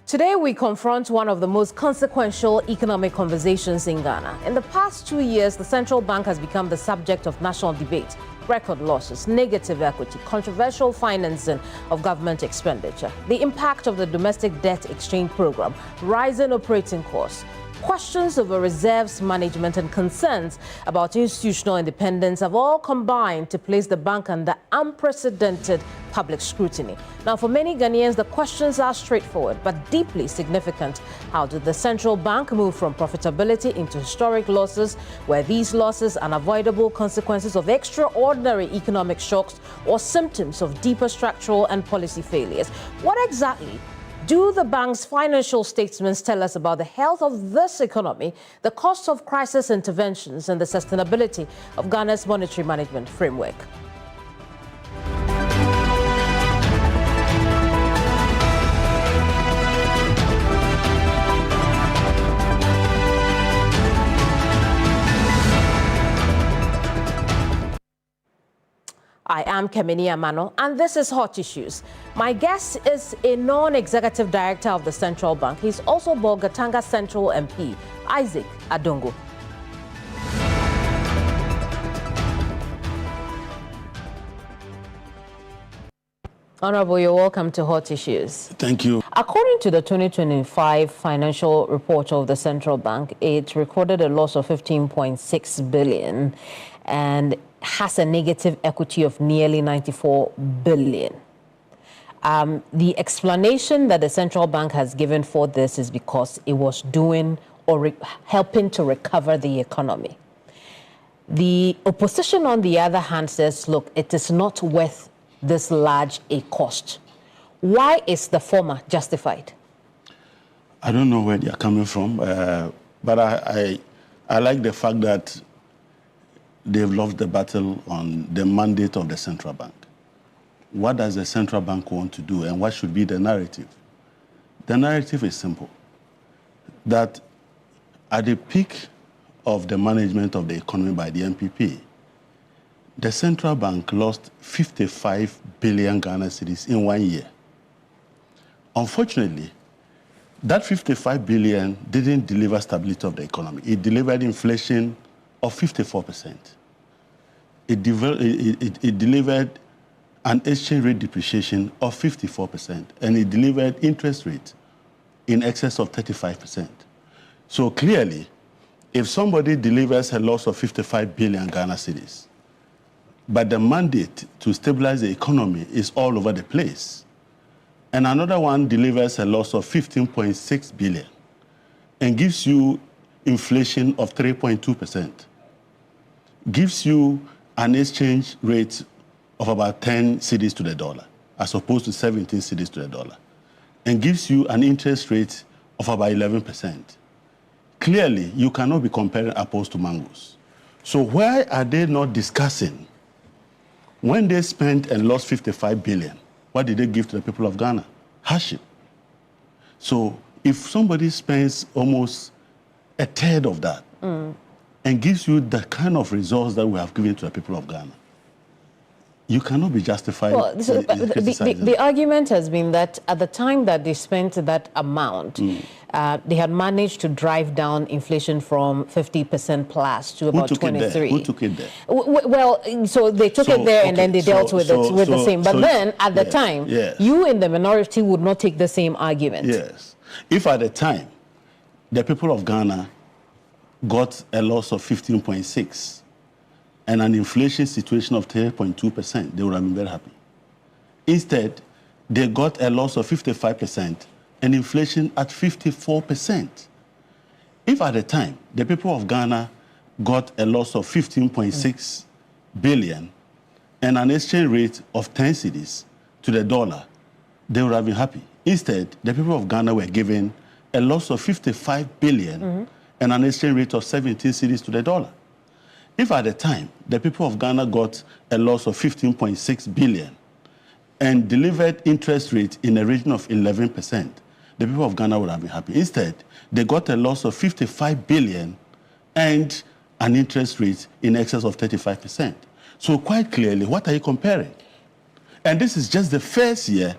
Today, we confront one of the most consequential economic conversations in Ghana. In the past 2 years, the central bank has become the subject of national debate. Record losses, negative equity, controversial financing of government expenditure, the impact of the domestic debt exchange program, rising operating costs, questions over reserves management and concerns about institutional independence have all combined to place the bank under unprecedented public scrutiny. Now, for many Ghanaians, the questions are straightforward but deeply significant. How did the central bank move from profitability into historic losses? Were these losses unavoidable consequences of extraordinary economic shocks or symptoms of deeper structural and policy failures? What exactly do the bank's financial statements tell us about the health of this economy, the costs of crisis interventions, and the sustainability of Ghana's monetary management framework? I am Kemini Amano, and this is Hot Issues. My guest is a non-executive director of the Central Bank. He's also Bolgatanga Central MP, Isaac Adongo. Honorable, you're welcome to Hot Issues. Thank you. According to the 2025 financial report of the Central Bank, it recorded a loss of 15.6 billion and has a negative equity of nearly 94 billion. The explanation that the central bank has given for this is because it was doing or helping to recover the economy. The opposition, on the other hand, says, look, it is not worth this large a cost. Why is the former justified? I don't know where they are coming from, but I like the fact that they've lost the battle on the mandate of the central bank. What does the central bank want to do, and what should be the narrative? The narrative is simple, that at the peak of the management of the economy by the NPP, the central bank lost 55 billion Ghana cedis in 1 year. Unfortunately, that 55 billion didn't deliver stability of the economy. It delivered inflation of 54%. It delivered an exchange rate depreciation of 54%, and it delivered interest rate in excess of 35%. So clearly, if somebody delivers a loss of 55 billion Ghana cedis, but the mandate to stabilize the economy is all over the place, and another one delivers a loss of 15.6 billion and gives you inflation of 3.2%, gives you an exchange rate of about 10 cedis to the dollar, as opposed to 17 cedis to the dollar, and gives you an interest rate of about 11%. Clearly, you cannot be comparing apples to mangoes. So why are they not discussing, when they spent and lost 55 billion, what did they give to the people of Ghana? Hardship. So if somebody spends almost a third of that and gives you the kind of results that we have given to the people of Ghana, you cannot be justified. Well, the argument has been that at the time that they spent that amount, they had managed to drive down inflation from 50% plus to about 23. Who took it there? Well, so they took it there, and then they dealt with the same. But then at the time, you in the minority would not take the same argument. Yes. If at the time the people of Ghana got a loss of 15.6 and an inflation situation of 3.2%, they would have been very happy. Instead, they got a loss of 55% and inflation at 54%. If at the time the people of Ghana got a loss of 15.6 billion and an exchange rate of 10 cedis to the dollar, they would have been happy. Instead, the people of Ghana were given a loss of 55 billion and an exchange rate of 17 cedis to the dollar. If at the time the people of Ghana got a loss of 15.6 billion and delivered interest rate in a region of 11%, the people of Ghana would have been happy. Instead, they got a loss of 55 billion and an interest rate in excess of 35%. So quite clearly, what are you comparing? And this is just the first year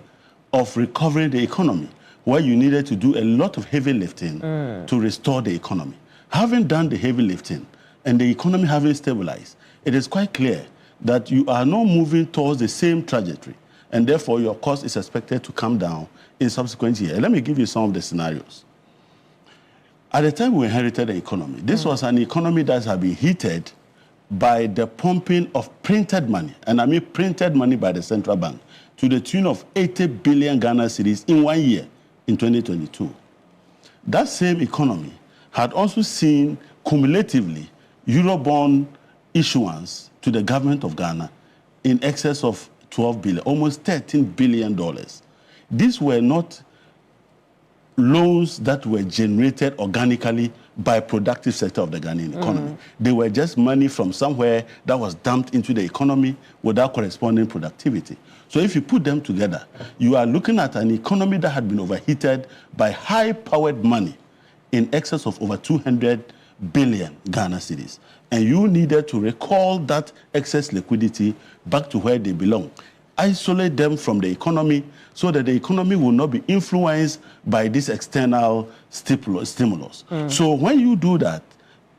of recovering the economy. where you needed to do a lot of heavy lifting to restore the economy. Having done the heavy lifting and the economy having stabilized, it is quite clear that you are now moving towards the same trajectory, and therefore your cost is expected to come down in subsequent years. Let me give you some of the scenarios. At the time we inherited the economy, this was an economy that had been heated by the pumping of printed money, and I mean printed money by the central bank, to the tune of 80 billion Ghana cedis in 1 year, in 2022. That same economy had also seen cumulatively Eurobond issuance to the government of Ghana in excess of 12 billion, almost $13 billion. These were not loans that were generated organically by productive sector of the Ghanaian economy. They were just money from somewhere that was dumped into the economy without corresponding productivity. So if you put them together, you are looking at an economy that had been overheated by high-powered money in excess of over 200 billion Ghana cedis. And you needed to recall that excess liquidity back to where they belong. Isolate them from the economy so that the economy will not be influenced by this external stimulus. So when you do that,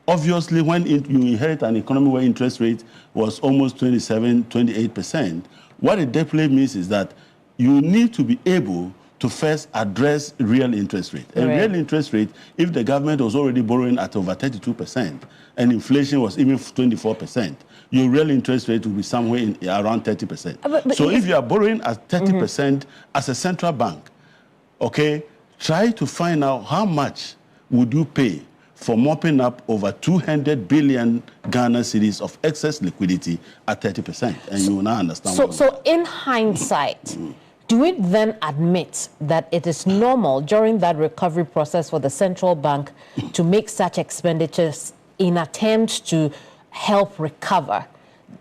obviously when you inherit an economy where interest rate was almost 27, 28%, what it definitely means is that you need to be able to first address real interest rate. And real interest rate, if the government was already borrowing at over 32% and inflation was even 24%, your real interest rate will be somewhere in around 30%. So if you are borrowing at 30% as a central bank, okay, try to find out how much would you pay for mopping up over 200 billion Ghana cedis of excess liquidity at 30%, and you will now understand. So in hindsight, do we then admit that it is normal during that recovery process for the central bank to make such expenditures in attempt to help recover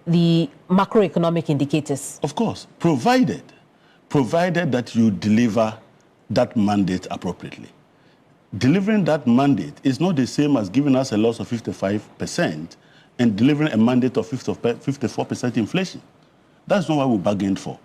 the macroeconomic indicators? Of course, provided that you deliver that mandate appropriately. Delivering that mandate is not the same as giving us a loss of 55% and delivering a mandate of 54% inflation. That's not what we bargained for.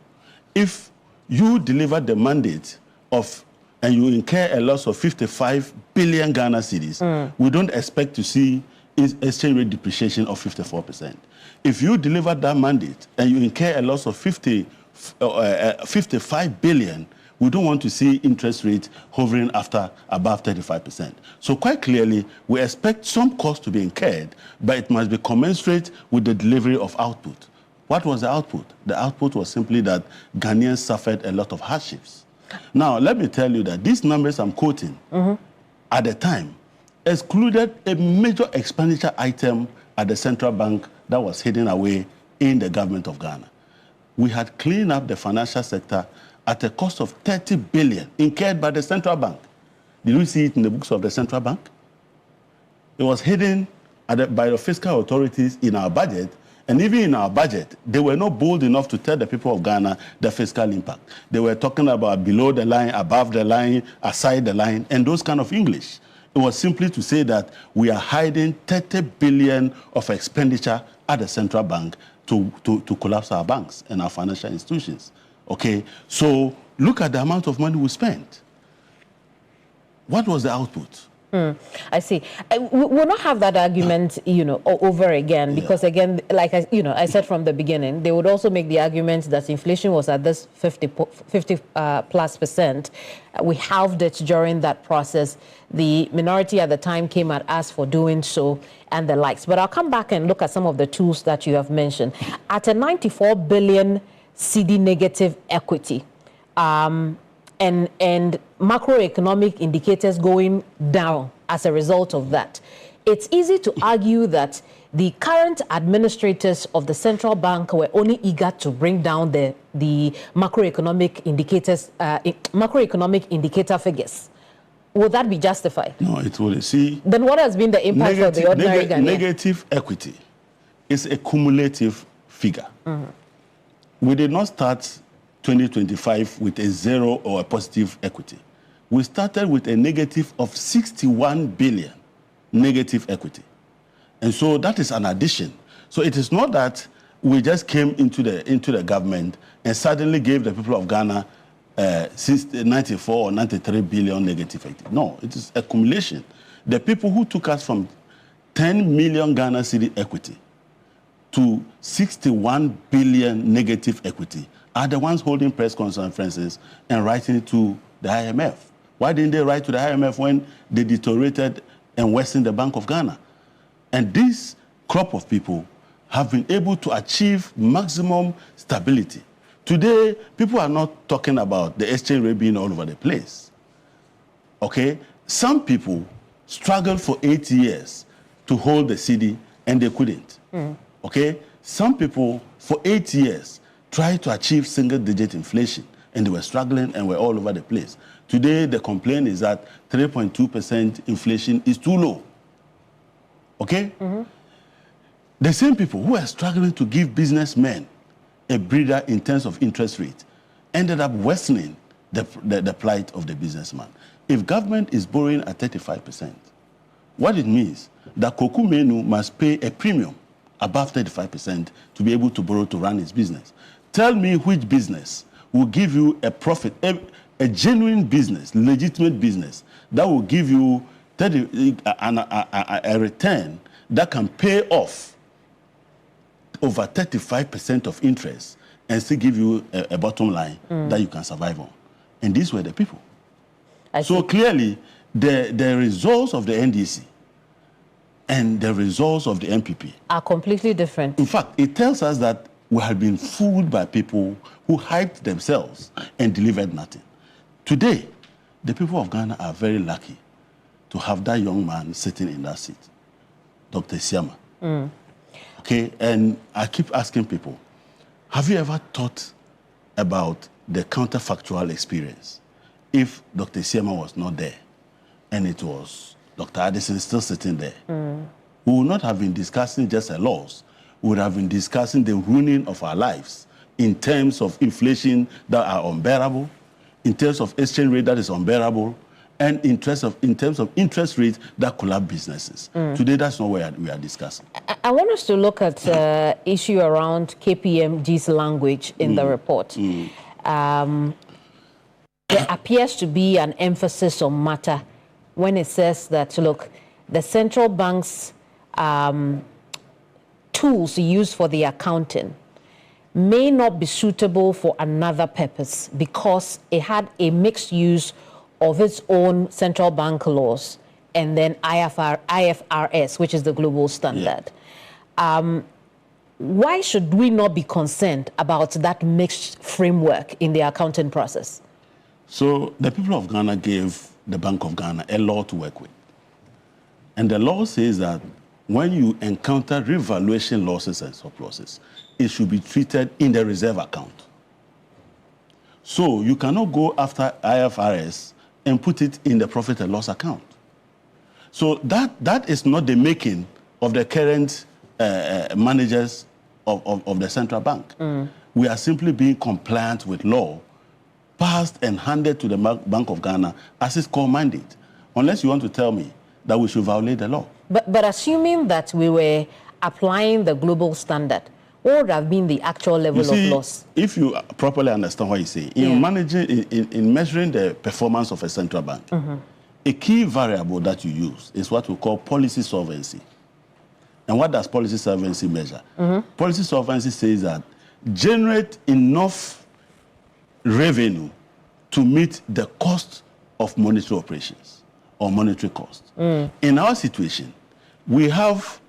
If you deliver the mandate and you incur a loss of 55 billion Ghana cedis, we don't expect to see exchange rate depreciation of 54%. If you deliver that mandate and you incur a loss of 55 billion, we don't want to see interest rates hovering above 35%. So quite clearly, we expect some cost to be incurred, but it must be commensurate with the delivery of output. What was the output? The output was simply that Ghanaians suffered a lot of hardships. Now, let me tell you that these numbers I'm quoting at the time excluded a major expenditure item at the central bank that was hidden away in the government of Ghana. We had cleaned up the financial sector at a cost of 30 billion incurred by the central bank. Did we see it in the books of the central bank? It was hidden by the fiscal authorities in our budget, and even in our budget, they were not bold enough to tell the people of Ghana the fiscal impact. They were talking about below the line, above the line, aside the line, and those kind of English. It was simply to say that we are hiding 30 billion of expenditure at the central bank to collapse our banks and our financial institutions. Okay, so look at the amount of money we spent. What was the output? I see. We'll not have that argument, over again, because again, like I said from the beginning, they would also make the argument that inflation was at this 50 plus percent. We halved it during that process. The minority at the time came at us for doing so and the likes. But I'll come back and look at some of the tools that you have mentioned. At a 94 billion CD negative equity, and macroeconomic indicators going down as a result of that, it's easy to argue that the current administrators of the central bank were only eager to bring down the macroeconomic indicators, macroeconomic indicator figures. Would that be justified? No, it wouldn't. See, then what has been the impact of the ordinary Ghanaian? Negative equity is a cumulative figure. We did not start 2025 with a zero or a positive equity. We started with a negative of 61 billion negative equity. And so that is an addition. So it is not that we just came into the government and suddenly gave the people of Ghana 94 or 93 billion negative equity. No, it is accumulation. The people who took us from 10 million Ghana cedi equity to 61 billion negative equity are the ones holding press conferences and writing to the IMF. Why didn't they write to the IMF when they deteriorated and worsened the Bank of Ghana? And this crop of people have been able to achieve maximum stability. Today, people are not talking about the exchange rate being all over the place. Okay? Some people struggled for 8 years to hold the cedi and they couldn't. Okay? Some people for 8 years tried to achieve single-digit inflation and they were struggling and were all over the place. Today, the complaint is that 3.2% inflation is too low. Okay? The same people who are struggling to give businessmen a breather in terms of interest rate ended up worsening the plight of the businessman. If government is borrowing at 35%, what it means that Koku Menu must pay a premium above 35% to be able to borrow to run his business. Tell me which business will give you a profit, a genuine business, legitimate business, that will give you a return that can pay off over 35% of interest and still give you a bottom line that you can survive on. And these were the people. So clearly, the results of the NDC and the results of the NPP are completely different. In fact, it tells us that we have been fooled by people who hyped themselves and delivered nothing. Today, the people of Ghana are very lucky to have that young man sitting in that seat, Dr. Siama. Okay, and I keep asking people, have you ever thought about the counterfactual experience if Dr. Siama was not there and it was Dr. Addison still sitting there? We would not have been discussing just a loss. We would have been discussing the ruining of our lives in terms of inflation that are unbearable, in terms of exchange rate that is unbearable, and in terms of interest rates that collapse businesses. Today, that's not what we are discussing. I want us to look at issue around KPMG's language in the report. There appears to be an emphasis on matter when it says that, look, the central bank's tools used for the accounting may not be suitable for another purpose because it had a mixed use of its own central bank laws and then IFRS, which is the global standard. Why should we not be concerned about that mixed framework in the accounting process? So the people of Ghana gave the Bank of Ghana a law to work with. And the law says that when you encounter revaluation losses and surpluses, it should be treated in the reserve account. So you cannot go after IFRS and put it in the profit and loss account. So that is not the making of the current managers of the central bank. We are simply being compliant with law passed and handed to the Bank of Ghana as its core mandate, unless you want to tell me that we should violate the law. But assuming that we were applying the global standard, what would have been the actual level of loss? If you properly understand what you say, in managing, in measuring the performance of a central bank, a key variable that you use is what we call policy solvency. And what does policy solvency measure? Policy solvency says that generate enough revenue to meet the cost of monetary operations or monetary cost. In our situation, we have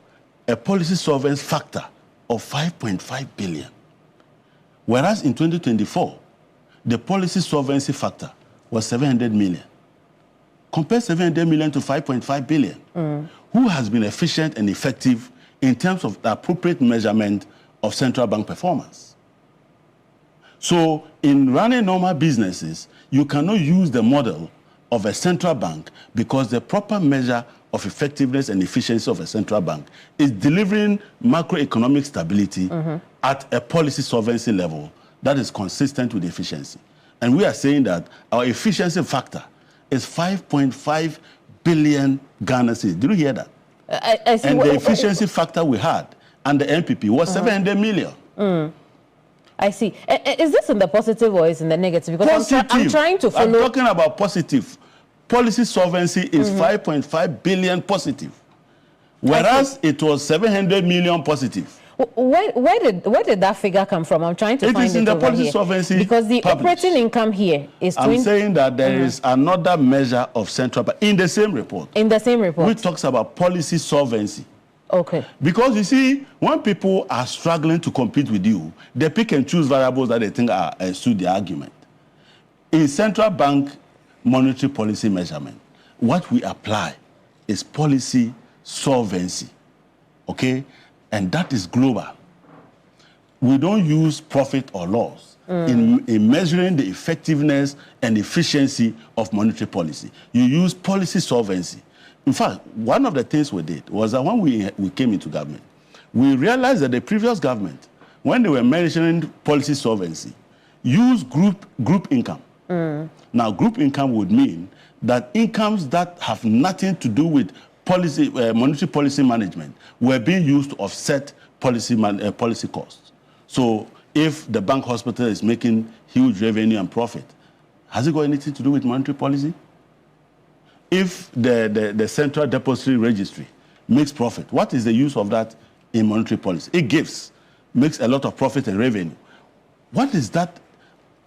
a policy solvency factor of 5.5 billion. Whereas in 2024, the policy solvency factor was 700 million. Compare 700 million to 5.5 billion. Who has been efficient and effective in terms of the appropriate measurement of central bank performance? So in running normal businesses, you cannot use the model of a central bank because the proper measure of effectiveness and efficiency of a central bank is delivering macroeconomic stability at a policy solvency level that is consistent with efficiency. And we are saying that our efficiency factor is 5.5 billion Ghana cedis. Did you hear that? And the efficiency factor we had and the NPP was 700 million. I see. Is this in the positive or is in the negative? Because I'm trying to follow. I'm talking about positive. Policy solvency is 5.5 billion positive, whereas it was 700 million positive. Where did that figure come from? I'm trying to find it. It is in the policy solvency because the operating income here is. I'm saying that there is another measure of central bank in the same report. In the same report, which talks about policy solvency. Okay. Because you see, when people are struggling to compete with you, they pick and choose variables that they think are suit the argument. In central bank monetary policy measurement, what we apply is policy solvency, okay? And that is global. We don't use profit or loss in measuring the effectiveness and efficiency of monetary policy. You use policy solvency. In fact, one of the things we did was that when we came into government, we realized that the previous government, when they were measuring policy solvency, used group income. Now, group income would mean that incomes that have nothing to do with policy, monetary policy management were being used to offset policy costs. So if the bank hospital is making huge revenue and profit, has it got anything to do with monetary policy? If the Central Depository Registry makes profit, what is the use of that in monetary policy? It makes a lot of profit and revenue. What is that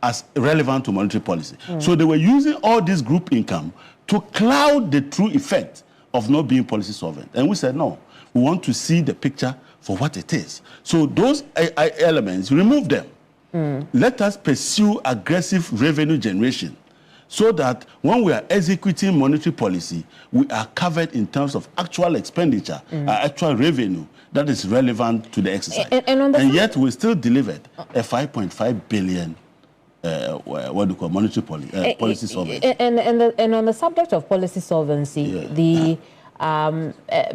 as relevant to monetary policy? So they were using all this group income to cloud the true effect of not being policy solvent. And we said, no, we want to see the picture for what it is. So those elements, remove them. Let us pursue aggressive revenue generation so that when we are executing monetary policy, we are covered in terms of actual expenditure, actual revenue that is relevant to the exercise. And yet we still delivered a 5.5 billion what do you call monetary policy solvency. And on the subject of policy solvency, the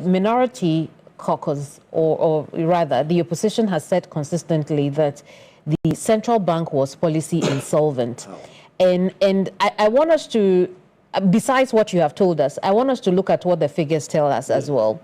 minority caucus, or rather the opposition has said consistently that the central bank was policy insolvent. And I want us to, besides what you have told us, I want us to look at what the figures tell us as well.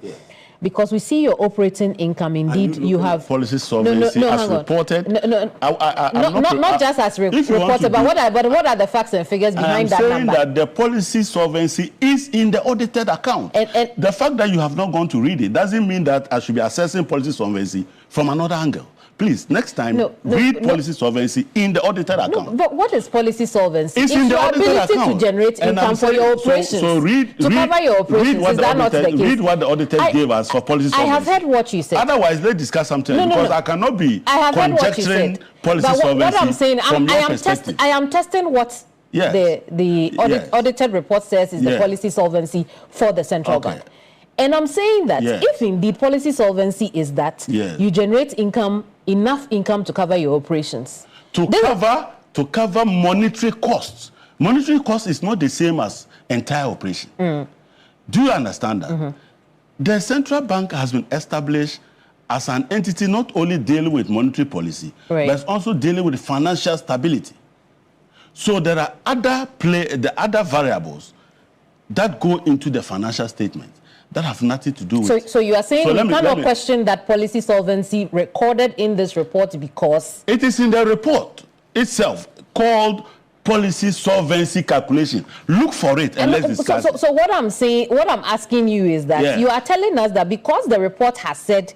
Because we see your operating income, indeed, you have policy solvency as reported. Not just as reported, but what are the facts and figures behind that number? I'm saying that the policy solvency is in the audited account. And the fact that you have not gone to read it doesn't mean that I should be assessing policy solvency from another angle. Please, next time, read policy solvency in the audited account. But what is policy solvency? It's in the audited account. It's your ability to generate income for your operations. So read, cover your operations. Is that not the case? Read what the auditors gave us for policy solvency. I have heard what you said. Otherwise, let's discuss something because I cannot be conjecturing policy solvency what I'm saying, from your perspective. I am testing what the audited report says is the policy solvency for the central bank. And I'm saying that if indeed policy solvency is that you generate income, enough income to cover your operations. To cover monetary costs. Monetary cost is not the same as entire operation. Do you understand that? The central bank has been established as an entity not only dealing with monetary policy, but also dealing with financial stability. So there are other variables that go into the financial statement that have nothing to do with. So you are saying you cannot question that policy solvency recorded in this report because it is in the report itself called policy solvency calculation. Look for it and let's discuss. So what I'm saying, what I'm asking you is that you are telling us that because the report has said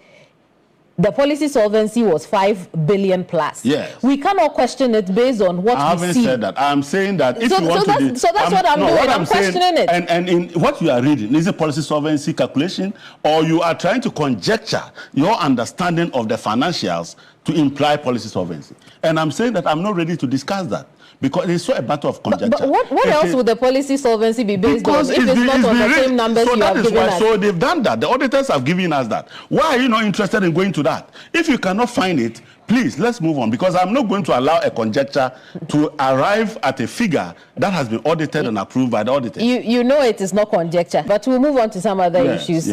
the policy solvency was 5 billion plus. Yes. We cannot question it based on what we see. I haven't said that. I'm saying that if you want to do... So that's what I'm doing. I'm questioning it. And in what you are reading, is it policy solvency calculation, or you are trying to conjecture your understanding of the financials to imply policy solvency? And I'm saying that I'm not ready to discuss that, because it's so a matter of conjecture. But what else would the policy solvency be based on if it's not on the same numbers you have given us? So they've done that. The auditors have given us that. Why are you not interested in going to that? If you cannot find it, please, let's move on, because I'm not going to allow a conjecture to arrive at a figure that has been audited and approved by the auditors. You know it is not conjecture, but we'll move on to some other issues.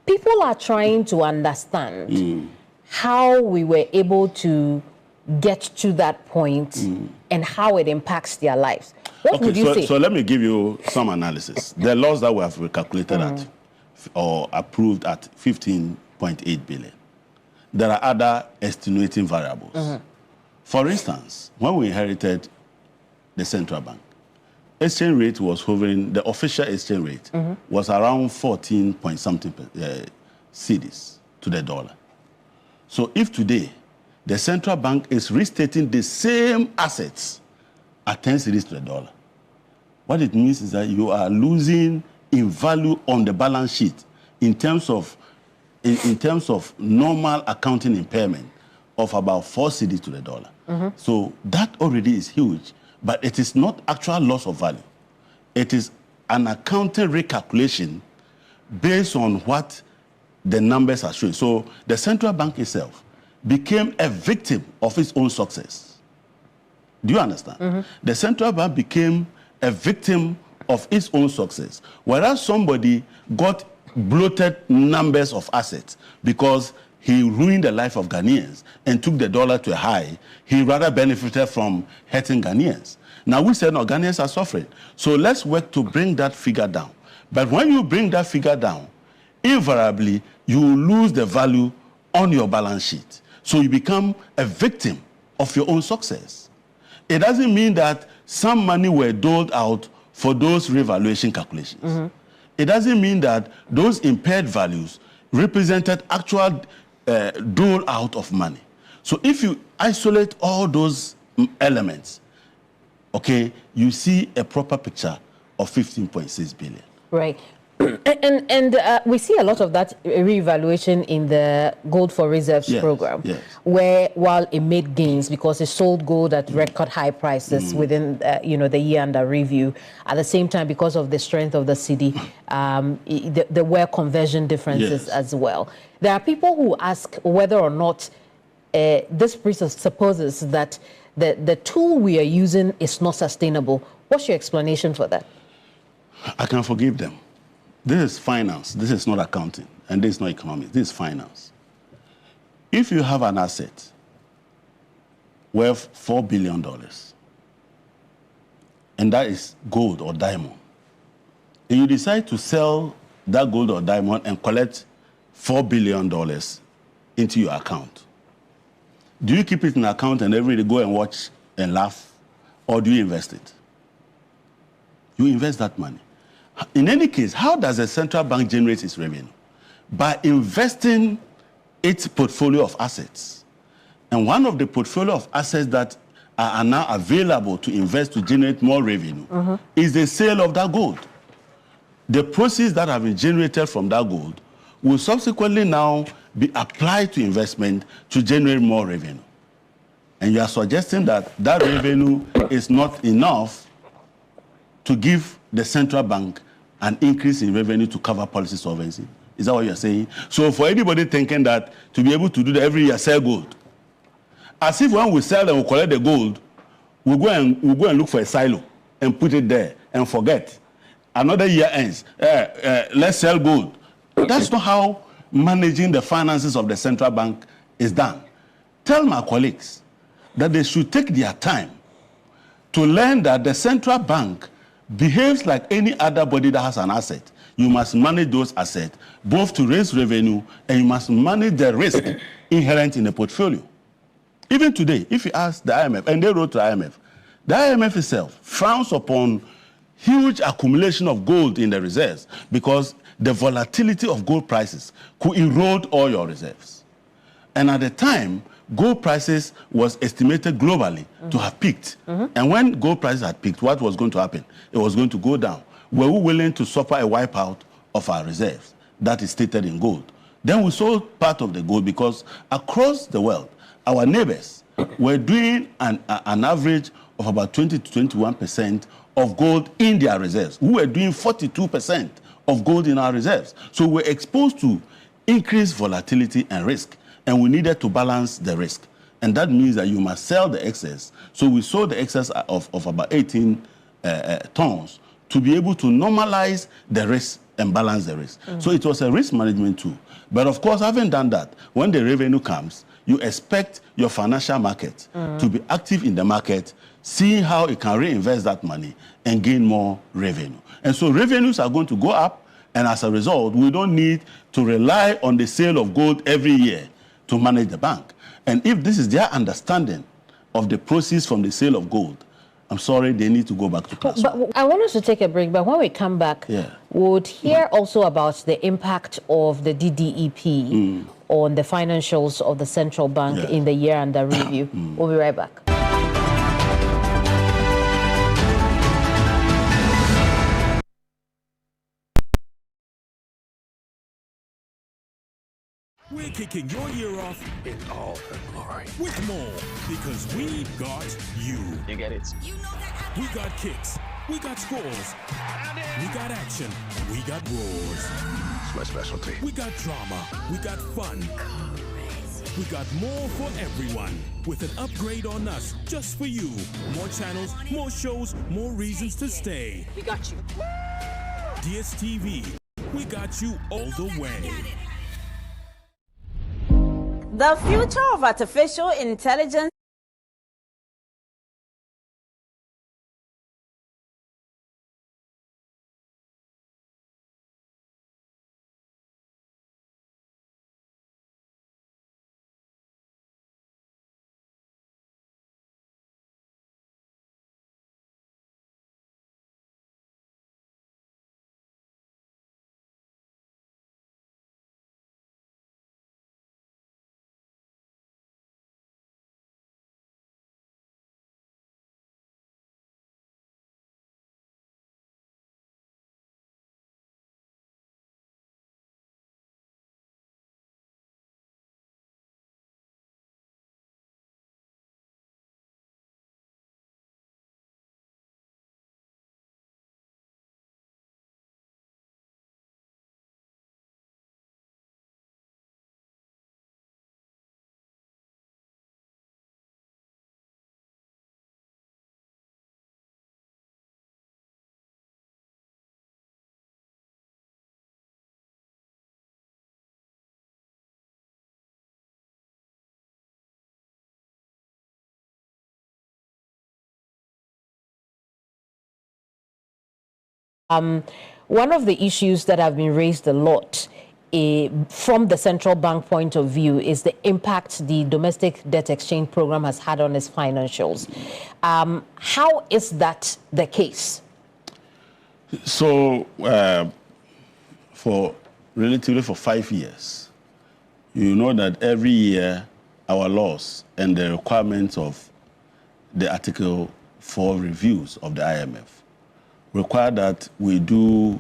People are trying to understand how we were able to get to that point and how it impacts their lives. What would you say? So let me give you some analysis. The loss that we have recalculated at or approved at 15.8 billion. There are other extenuating variables. For instance, when we inherited the central bank, exchange rate was hovering, the official exchange rate was around 14 point something cedis to the dollar. So if today the central bank is restating the same assets at 10 cedis to the dollar, what it means is that you are losing in value on the balance sheet in terms of normal accounting impairment of about 4 cedis to the dollar. So that already is huge, but it is not actual loss of value. It is an accounting recalculation based on what the numbers are showing. So the central bank itself became a victim of its own success. Do you understand? The central bank became a victim of its own success, whereas somebody got bloated numbers of assets because he ruined the life of Ghanaians and took the dollar to a high. He rather benefited from hurting Ghanaians. Now we said, no, Ghanaians are suffering. So let's work to bring that figure down. But when you bring that figure down, invariably, you lose the value on your balance sheet. So you become a victim of your own success. It doesn't mean that some money were doled out for those revaluation calculations. It doesn't mean that those impaired values represented actual dole out of money. So if you isolate all those elements, okay, you see a proper picture of 15.6 billion. Right. And we see a lot of that reevaluation in the Gold for Reserves program, where while it made gains because it sold gold at record high prices within the year under review, at the same time because of the strength of the cedi, there were conversion differences as well. There are people who ask whether or not this presupposes that the tool we are using is not sustainable. What's your explanation for that? I can forgive them. This is finance. This is not accounting. And this is not economics. This is finance. If you have an asset worth $4 billion, and that is gold or diamond, and you decide to sell that gold or diamond and collect $4 billion into your account, do you keep it in account and every day go and watch and laugh, or do you invest it? You invest that money. In any case, how does the central bank generate its revenue? By investing its portfolio of assets. And one of the portfolio of assets that are now available to invest to generate more revenue is the sale of that gold. The proceeds that have been generated from that gold will subsequently now be applied to investment to generate more revenue. And you are suggesting that that revenue is not enough to give the central bank an increase in revenue to cover policy solvency? Is that what you're saying? So for anybody thinking that to be able to do that every year, sell gold, as if when we sell and we collect the gold, we'll go and look for a silo and put it there and forget. Another year ends, let's sell gold. That's not how managing the finances of the central bank is done. Tell my colleagues that they should take their time to learn that the central bank behaves like any other body that has an asset. You must manage those assets, both to raise revenue, and you must manage the risk inherent in the portfolio. Even today, if you ask the IMF, and they wrote to the IMF itself frowns upon huge accumulation of gold in the reserves because the volatility of gold prices could erode all your reserves. And at the time, gold prices was estimated globally to have peaked. And when gold prices had peaked, what was going to happen? It was going to go down. Were we willing to suffer a wipeout of our reserves? That is stated in gold. Then we sold part of the gold because across the world, our neighbors were doing an average of about 20 to 21% of gold in their reserves. We were doing 42% of gold in our reserves. So we're exposed to increased volatility and risk, and we needed to balance the risk. And that means that you must sell the excess. So we sold the excess of about 18 tons to be able to normalize the risk and balance the risk. So it was a risk management tool. But of course, having done that, when the revenue comes, you expect your financial market to be active in the market, seeing how it can reinvest that money and gain more revenue. And so revenues are going to go up, and as a result, we don't need to rely on the sale of gold every year to manage the bank. And if this is their understanding of the proceeds from the sale of gold, I'm sorry, they need to go back to class. But I want us to take a break, but when we come back, we'll hear also about the impact of the DDEP on the financials of the central bank in the year under review. We'll be right back. We're kicking your year off in all her glory. With more, because we got you. You get it? You know that. We got kicks. We got scores. We got action. We got roars. It's my specialty. We got drama. We got fun. We got more for everyone. With an upgrade on us, just for you. More channels, more shows, more reasons to stay. We got you. DSTV. We got you all the way. The future of artificial intelligence one of the issues that have been raised a lot from the central bank point of view is the impact the domestic debt exchange program has had on its financials. How is that the case? So, for 5 years, you know that every year our laws and the requirements of the Article 4 reviews of the IMF require that we do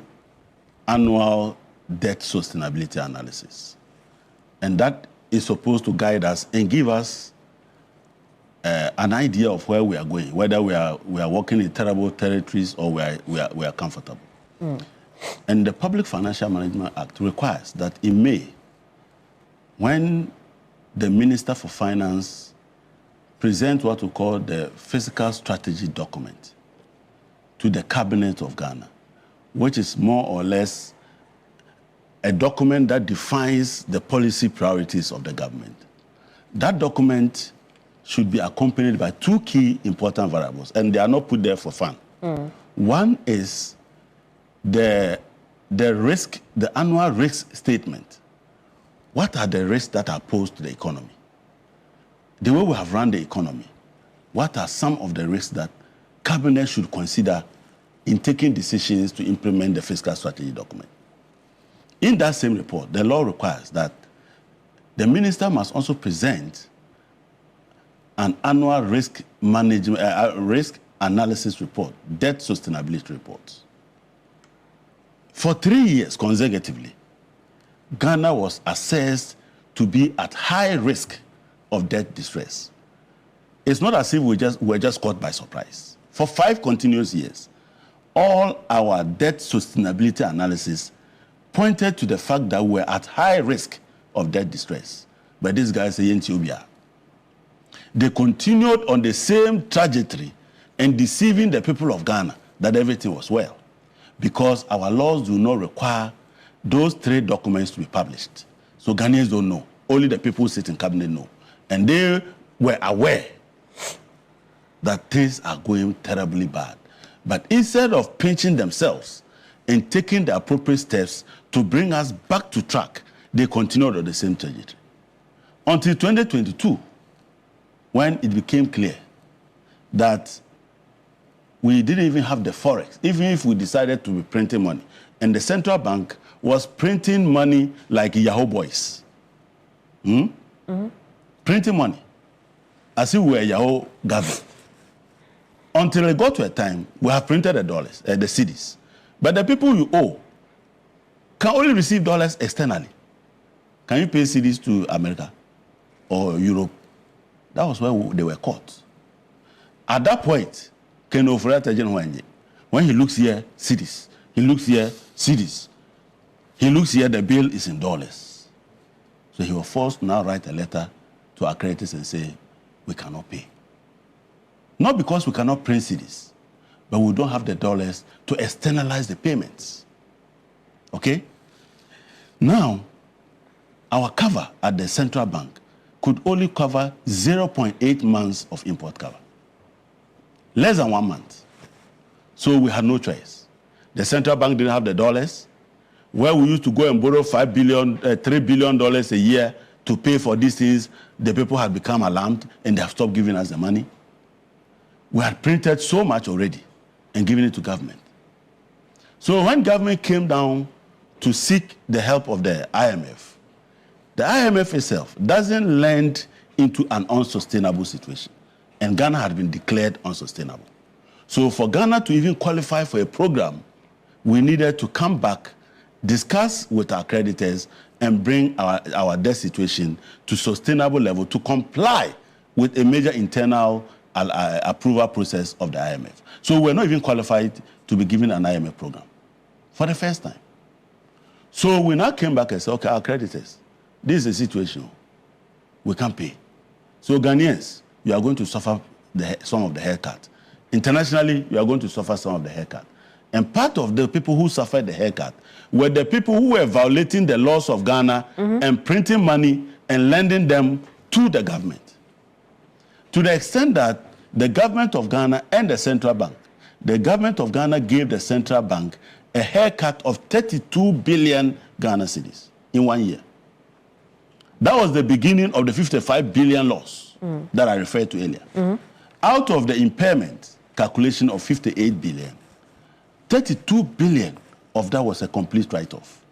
annual debt sustainability analysis. And that is supposed to guide us and give us an idea of where we are going, whether we are working in terrible territories or we are comfortable. And the Public Financial Management Act requires that in May, when the Minister for Finance presents what we call the Fiscal Strategy document to the Cabinet of Ghana, which is more or less a document that defines the policy priorities of the government. That document should be accompanied by two key important variables, and they are not put there for fun. One is the risk, the annual risk statement. What are the risks that are posed to the economy? The way we have run the economy, what are some of the risks that Cabinet should consider in taking decisions to implement the fiscal strategy document? In that same report, the law requires that the minister must also present an annual risk management, risk analysis report, debt sustainability reports. For 3 years consecutively, Ghana was assessed to be at high risk of debt distress. It's not as if we were just caught by surprise. For 5 continuous years, all our debt sustainability analysis pointed to the fact that we're at high risk of debt distress. But these guys say, they continued on the same trajectory and deceiving the people of Ghana that everything was well, because our laws do not require those 3 documents to be published. So Ghanaians don't know. Only the people who sit in cabinet know. And they were aware that things are going terribly bad. But instead of pinching themselves and taking the appropriate steps to bring us back to track, they continued on the same trajectory. Until 2022, when it became clear that we didn't even have the forex, even if we decided to be printing money. And the central bank was printing money like Yahoo boys. Printing money as if we were Yahoo government. Until it got to a time, we have printed the dollars, the cedis. But the people you owe can only receive dollars externally. Can you pay cedis to America or Europe? That was where they were caught. At that point, Ken Ofori, when he looks here, cedis. He looks here, cedis. He looks here, the bill is in dollars. So he was forced to now write a letter to our creditors and say, we cannot pay. Not because we cannot print cedis, but we don't have the dollars to externalize the payments. Okay? Now, our cover at the central bank could only cover 0.8 months of import cover. Less than 1 month. So we had no choice. The central bank didn't have the dollars. Where we used to go and borrow $3 billion a year to pay for these things, the people had become alarmed and they have stopped giving us the money. We had printed so much already and given it to government. So when government came down to seek the help of the IMF itself doesn't lend into an unsustainable situation. And Ghana had been declared unsustainable. So for Ghana to even qualify for a program, we needed to come back, discuss with our creditors, and bring our debt situation to sustainable level to comply with a major internal approval process of the IMF. So we're not even qualified to be given an IMF program for the first time. So we now came back and said, okay, our creditors, this is the situation. We can't pay. So Ghanaians, you are going to suffer some of the haircut. Internationally, you are going to suffer some of the haircut. And part of the people who suffered the haircut were the people who were violating the laws of Ghana and printing money and lending them to the government. To the extent that the government of Ghana and the central bank, the government of Ghana gave the central bank a haircut of 32 billion Ghana cedis in 1 year. That was the beginning of the 55 billion loss that I referred to earlier. Out of the impairment calculation of 58 billion, 32 billion of that was a complete write-off.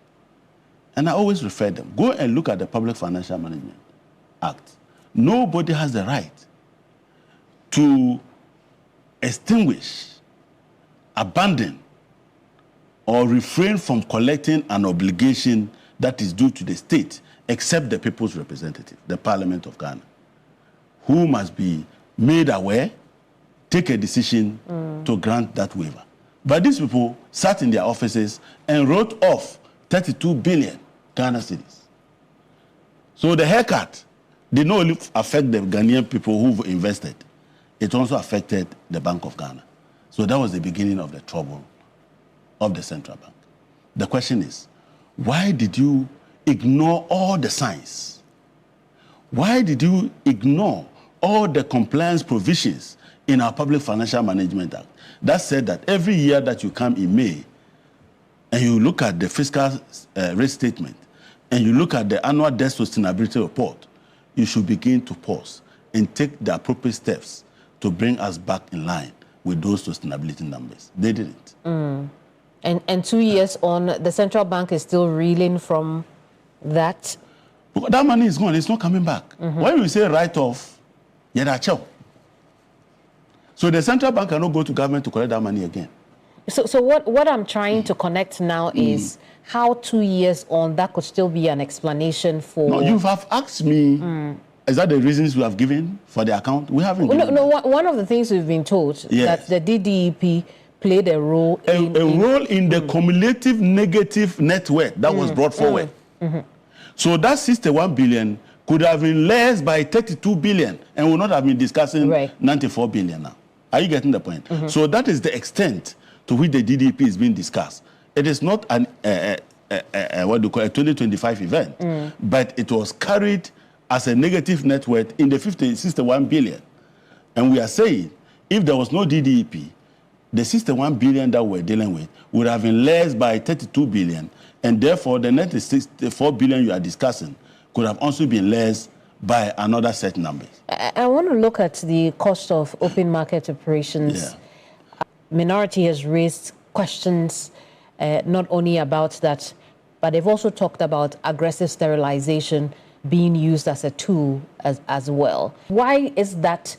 And I always refer them. Go and look at the Public Financial Management Act. Nobody has the right to extinguish, abandon, or refrain from collecting an obligation that is due to the state, except the people's representative, the Parliament of Ghana, who must be made aware, take a decision to grant that waiver. But these people sat in their offices and wrote off 32 billion Ghana cedis. So the haircut did not only affect the Ghanaian people who invested, it also affected the Bank of Ghana. So that was the beginning of the trouble of the central bank. The question is, why did you ignore all the signs? Why did you ignore all the compliance provisions in our Public Financial Management Act that said that every year that you come in May and you look at the fiscal rate statement and you look at the annual debt sustainability report, you should begin to pause and take the appropriate steps to bring us back in line with those sustainability numbers. They didn't. And 2 years on, the central bank is still reeling from that? That money is gone. It's not coming back. When we say write-off, so the central bank cannot go to government to collect that money again. So what I'm trying to connect now is how 2 years on, that could still be an explanation for... No, you have asked me, is that the reasons we have given for the account? We haven't given. No, one of the things we've been told, that the DDEP played a role in the cumulative negative net worth that was brought forward. So that 61 billion could have been less by 32 billion and would not have been discussing 94 billion now. Are you getting the point? So that is the extent to which the DDP is being discussed. It is not an what do you call a 2025 event, but it was carried as a negative net worth in the 61 billion. And we are saying, if there was no DDEP, the 61 billion that we're dealing with would have been less by 32 billion, and therefore the net 64 billion you are discussing could have also been less by another set numbers. I want to look at the cost of open market operations. Yeah. Minority has raised questions not only about that, but they've also talked about aggressive sterilization being used as a tool as well. Why is that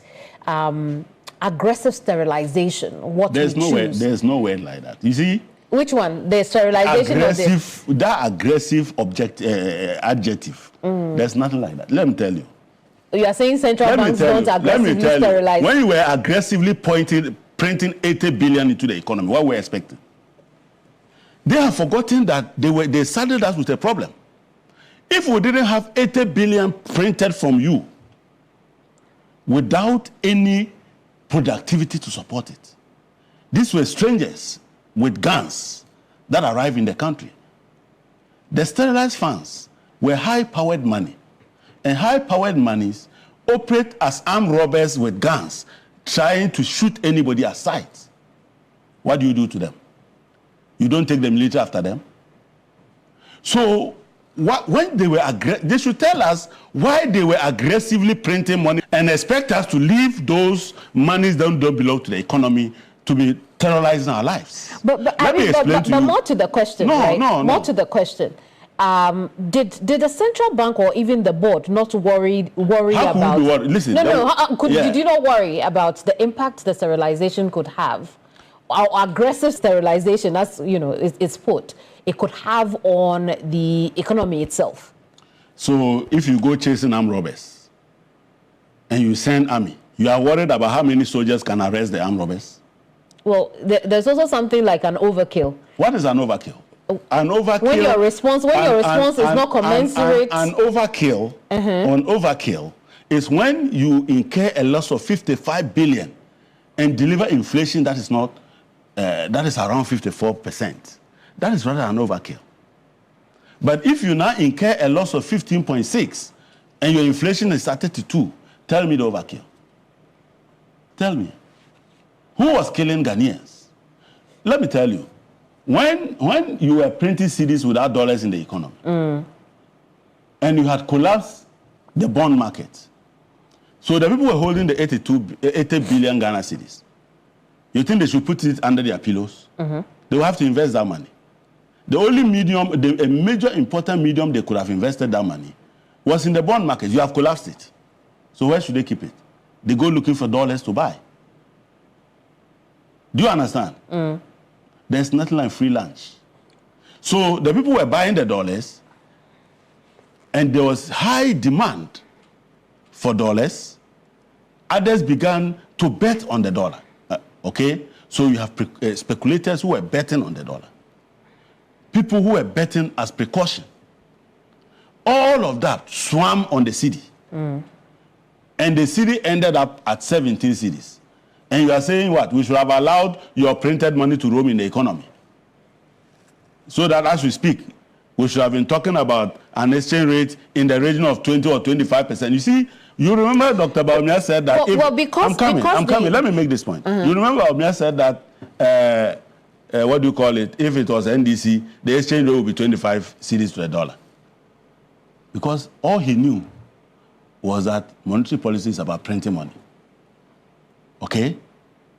aggressive sterilization what There's we choose? There's no word like that. You see? Which one? The sterilization aggressive, or that aggressive adjective. There's nothing like that. Let me tell you. You are saying central banks don't aggressively sterilize? When you were aggressively printing 80 billion into the economy, what were we expecting? They have forgotten that they saddled us with a problem. If we didn't have 80 billion printed from you without any productivity to support it, these were strangers with guns that arrived in the country. The sterilized funds were high-powered money, and high-powered monies operate as armed robbers with guns, trying to shoot anybody at sight. What do you do to them? You don't take the military after them? So when they were they should tell us why they were aggressively printing money and expect us to leave those monies that don't belong to the economy to be terrorizing our lives. But more to the question, right? More to the question. Did the central bank or even the board not worry about? Listen, Did you not worry about the impact the sterilization could have, or aggressive sterilization, as you know, it's put, it could have on the economy itself? So if you go chasing armed robbers and you send army, you are worried about how many soldiers can arrest the armed robbers? Well, there's also something like an overkill. What is an overkill? An overkill. When your response is not commensurate. An overkill. An overkill is when you incur a loss of 55 billion and deliver inflation that is not that is around 54%. That is rather an overkill. But if you now incur a loss of 15.6 and your inflation is at 32, tell me the overkill. Tell me. Who was killing Ghanaians? Let me tell you. When you were printing cedis without dollars in the economy, and you had collapsed the bond market, so the people were holding the 80 billion Ghana cedis. You think they should put it under their pillows? They will have to invest that money. The only medium, a major important medium they could have invested that money was in the bond market. You have collapsed it. So where should they keep it? They go looking for dollars to buy. Do you understand? There's nothing like free lunch. So the people were buying the dollars, and there was high demand for dollars. Others began to bet on the dollar. Okay? So you have speculators who were betting on the dollar. People who were betting as precaution. All of that swam on the cedi. And the cedi ended up at 17 cedis. And you are saying what? We should have allowed your printed money to roam in the economy. So that as we speak, we should have been talking about an exchange rate in the region of 20 or 25%. You see, you remember Dr. Bawumia said that... I'm coming. Let me make this point. You remember Bawumia said that, what do you call it? If it was NDC, the exchange rate would be 25 cedis to the dollar. Because all he knew was that monetary policy is about printing money. Okay?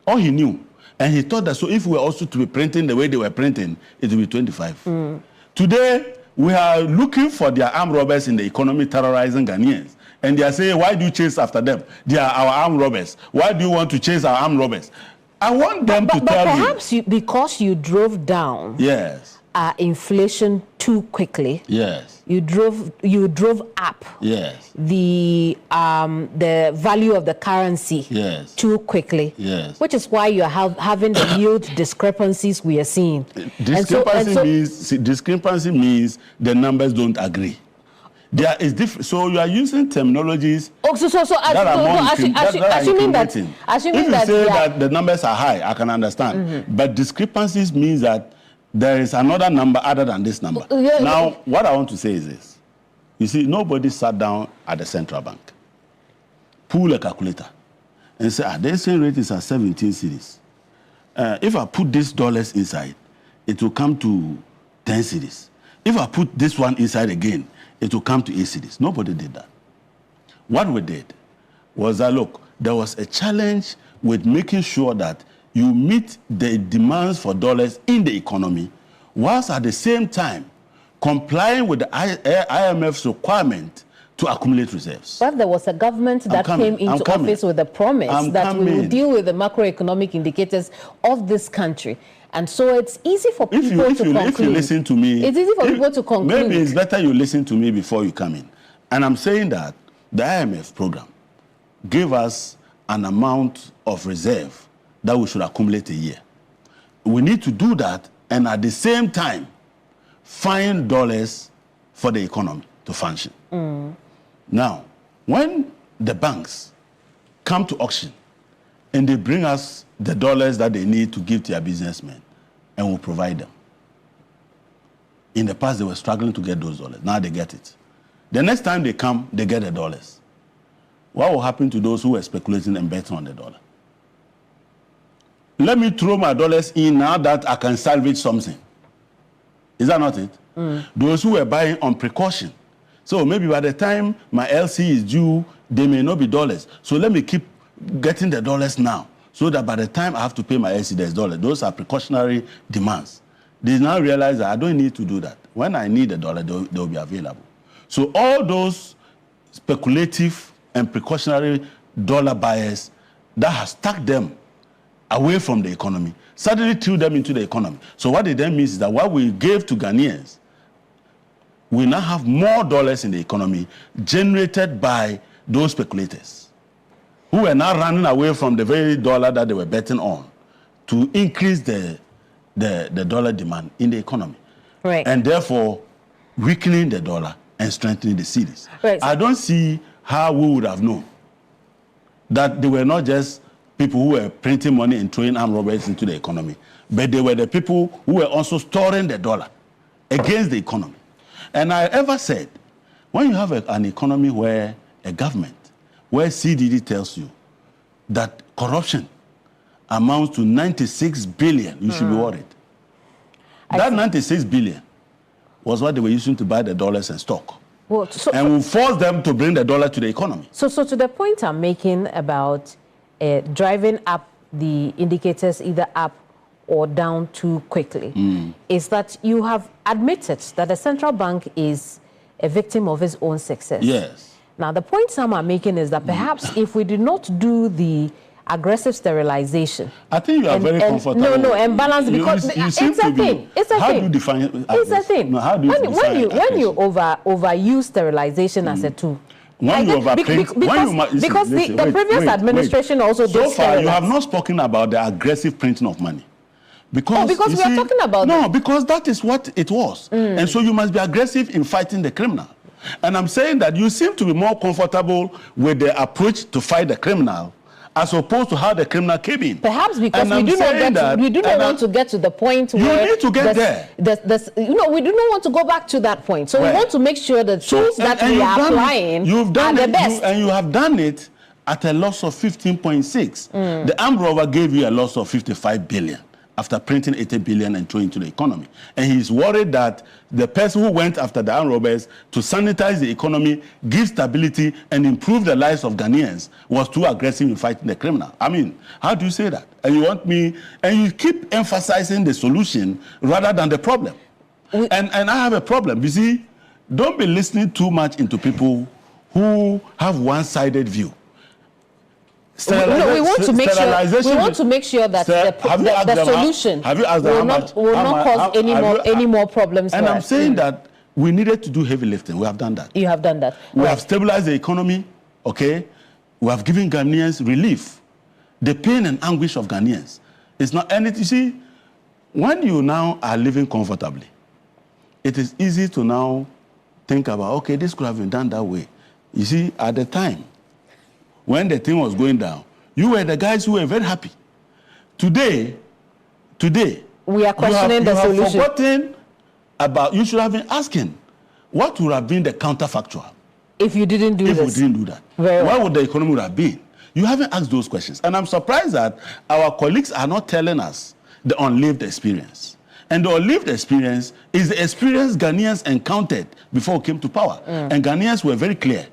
All he knew. And he thought that so if we were also to be printing the way they were printing, it would be 25. Today, we are looking for their armed robbers in the economy terrorizing Ghanaians. And they are saying, why do you chase after them? They are our armed robbers. Why do you want to chase our armed robbers? I want them to tell you. Perhaps because you drove down inflation too quickly. Yes. You drove up. Yes. The value of the currency. Yes. Too quickly. Yes. Which is why you are having the yield discrepancies we are seeing. Discrepancy means the numbers don't agree. There is different. So you are using terminologies assuming that the numbers are high, I can understand. But discrepancies means that there is another number other than this number. Now, what I want to say is this. You see, nobody sat down at the central bank, pull a calculator, and say, the exchange rate is at 17 cedis. If I put this dollars inside, it will come to 10 cedis. If I put this one inside again, it will come to 8 cedis. Nobody did that. what we did was that, look, there was a challenge with making sure that you meet the demands for dollars in the economy, whilst at the same time complying with the IMF's requirement to accumulate reserves. But there was a government that came into office with a promise that we will deal with the macroeconomic indicators of this country. And so it's easy for people to conclude. If you listen to me... It's easy for people to conclude. Maybe it's better you listen to me before you come in. And I'm saying that the IMF program gave us an amount of reserve that we should accumulate a year. We need to do that and at the same time find dollars for the economy to function. Now, when the banks come to auction and they bring us the dollars that they need to give to their businessmen, and we'll provide them. In the past, they were struggling to get those dollars. Now they get it. The next time they come, they get the dollars. What will happen to those who were speculating and betting on the dollar? Let me throw my dollars in now that I can salvage something. Is that not it? Those who were buying on precaution. So maybe by the time my LC is due, they may not be dollars. So let me keep getting the dollars now, so that by the time I have to pay my LC, there's dollars. Those are precautionary demands. They now realize that I don't need to do that. When I need a dollar, they'll be available. So all those speculative and precautionary dollar buyers that has stuck them away from the economy suddenly threw them into the economy. So what it then means is that what we gave to Ghanaians, we now have more dollars in the economy generated by those speculators who were now running away from the very dollar that they were betting on to increase the dollar demand in the economy. Right. And therefore weakening the dollar and strengthening the cedis. Right. I don't see how we would have known that they were not just people who were printing money and throwing armed robbers into the economy, but they were the people who were also storing the dollar against the economy. And I ever said, when you have an economy where a government, where CDD tells you that corruption amounts to 96 billion, you should be worried. That 96 billion was what they were using to buy the dollars and stock. Well, and we forced them to bring the dollar to the economy. So to the point I'm making about driving up the indicators either up or down too quickly, is that you have admitted that the central bank is a victim of its own success. Yes. Now, the point some are making is that perhaps if we did not do the aggressive sterilization... I think you are very comfortable. No, and balance, because it's a thing. It's a thing. How do you define it? It's a thing. No, how do you define it? When you overuse sterilization as a tool, when you overprint, because the previous administration also did so far, you have not spoken about the aggressive printing of money. Because we are talking about no, because that is what it was. And so you must be aggressive in fighting the criminal. And I'm saying that you seem to be more comfortable with the approach to fight the criminal as opposed to how the criminal came in. Perhaps because we do not want to get to the point where... You need to get there. We do not want to go back to that point. So we want to make sure the tools that we are applying are the best. And you have done it at a loss of 15.6. The armed robber gave you a loss of 55 billion. After printing 80 billion and throwing into the economy. And he's worried that the person who went after the armed robbers to sanitize the economy, give stability, and improve the lives of Ghanaians was too aggressive in fighting the criminal. I mean, how do you say that? And you want me, and you keep emphasizing the solution rather than the problem. And I have a problem. You see, don't be listening too much into people who have one-sided view. We want to make sure that the solution will not cause any more problems. And I'm saying that we needed to do heavy lifting. We have done that. You have done that. We have stabilized the economy, okay? We have given Ghanaians relief. The pain and anguish of Ghanaians is not anything. You see, when you now are living comfortably, it is easy to now think about, okay, this could have been done that way. You see, at the time, when the thing was going down, you were the guys who were very happy. Today, we are questioning the solution. You have forgotten about, you should have been asking, what would have been the counterfactual? If you didn't do this. If we didn't do that. Where would the economy have been? You haven't asked those questions. And I'm surprised that our colleagues are not telling us the unlived experience. And the unlived experience is the experience Ghanaians encountered before we came to power. And Ghanaians were very clear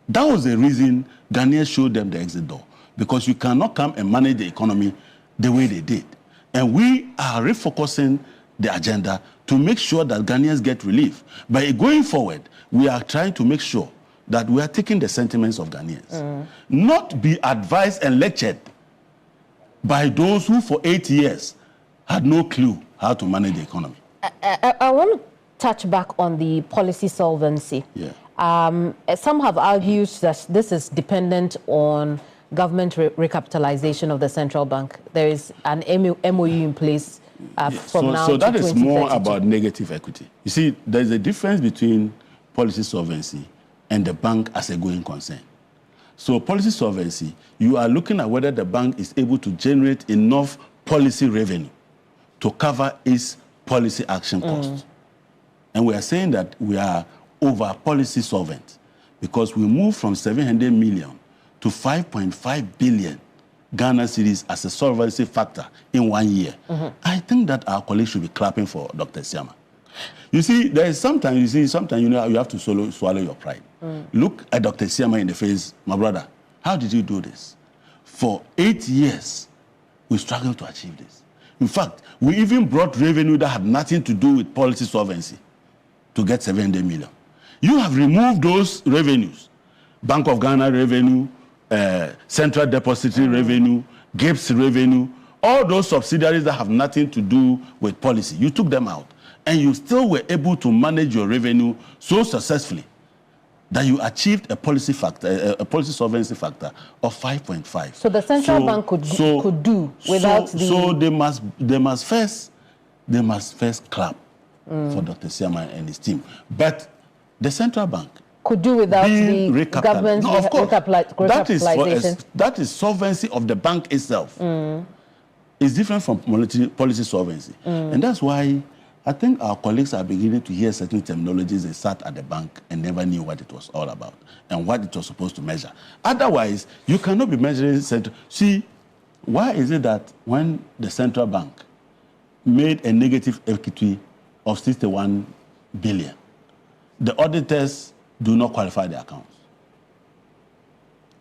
That was the reason Ghanaians showed them the exit door, because you cannot come and manage the economy the way they did. And we are refocusing the agenda to make sure that Ghanaians get relief. By going forward, we are trying to make sure that we are taking the sentiments of Ghanaians, not be advised and lectured by those who for 8 years had no clue how to manage the economy. I want to touch back on the policy solvency. Yeah. Some have argued that this is dependent on government recapitalization of the central bank. There is an MOU in place from now to 2032. So that is more about negative equity. You see, there's a difference between policy solvency and the bank as a going concern. So policy solvency, you are looking at whether the bank is able to generate enough policy revenue to cover its policy action costs. And we are saying that we are over policy solvent because we moved from 700 million to 5.5 billion Ghana cedis as a solvency factor in 1 year. I think that our colleagues should be clapping for Dr. Siama. You see, there is sometimes you have to swallow your pride. Look at Dr. Siama in the face, my brother. How did you do this? For 8 years, we struggled to achieve this. In fact, we even brought revenue that had nothing to do with policy solvency to get 700 million. You have removed those revenues, Bank of Ghana revenue, Central Depository revenue, GIPS revenue, all those subsidiaries that have nothing to do with policy. You took them out, and you still were able to manage your revenue so successfully that you achieved a policy factor, a policy solvency factor of 5.5. So the central bank could do without the. So they must first clap for Dr. Siama and his team. But the central bank could do without the government recapitalization. That is solvency of the bank itself. It's different from policy solvency. And that's why I think our colleagues are beginning to hear certain terminologies they sat at the bank and never knew what it was all about and what it was supposed to measure. Otherwise, you cannot be measuring central. See, why is it that when the central bank made a negative equity of 61 billion, the auditors do not qualify the accounts?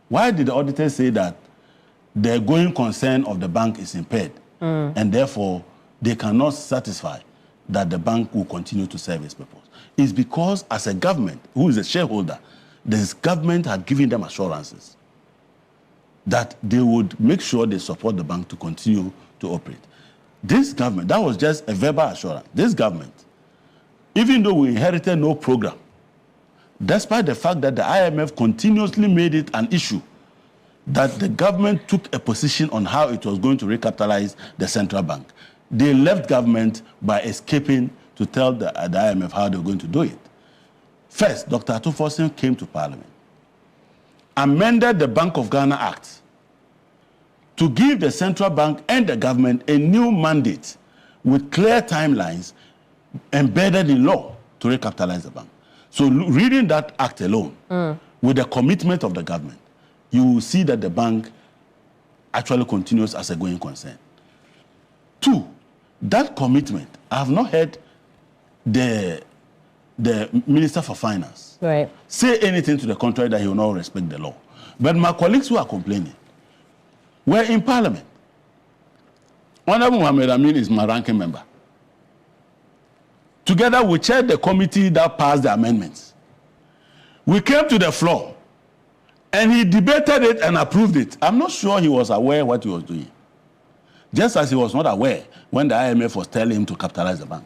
Why did the auditors say that the going concern of the bank is impaired and therefore they cannot satisfy that the bank will continue to serve its purpose? It's because as a government, who is a shareholder, this government had given them assurances that they would make sure they support the bank to continue to operate. This government, that was just a verbal assurance. This government, even though we inherited no program, despite the fact that the IMF continuously made it an issue that the government took a position on how it was going to recapitalize the central bank, they left government by escaping to tell the IMF how they were going to do it. First, Dr. Atufo came to Parliament, amended the Bank of Ghana Act to give the central bank and the government a new mandate with clear timelines embedded in law to recapitalize the bank. So reading that act alone, with the commitment of the government, you will see that the bank actually continues as a going concern. Two, that commitment, I have not heard the Minister for Finance say anything to the contrary that he will not respect the law. But my colleagues who are complaining were in Parliament. Honorable Mohamed Amin is my ranking member. Together, we chaired the committee that passed the amendments. We came to the floor, and he debated it and approved it. I'm not sure he was aware what he was doing. Just as he was not aware when the IMF was telling him to capitalize the bank.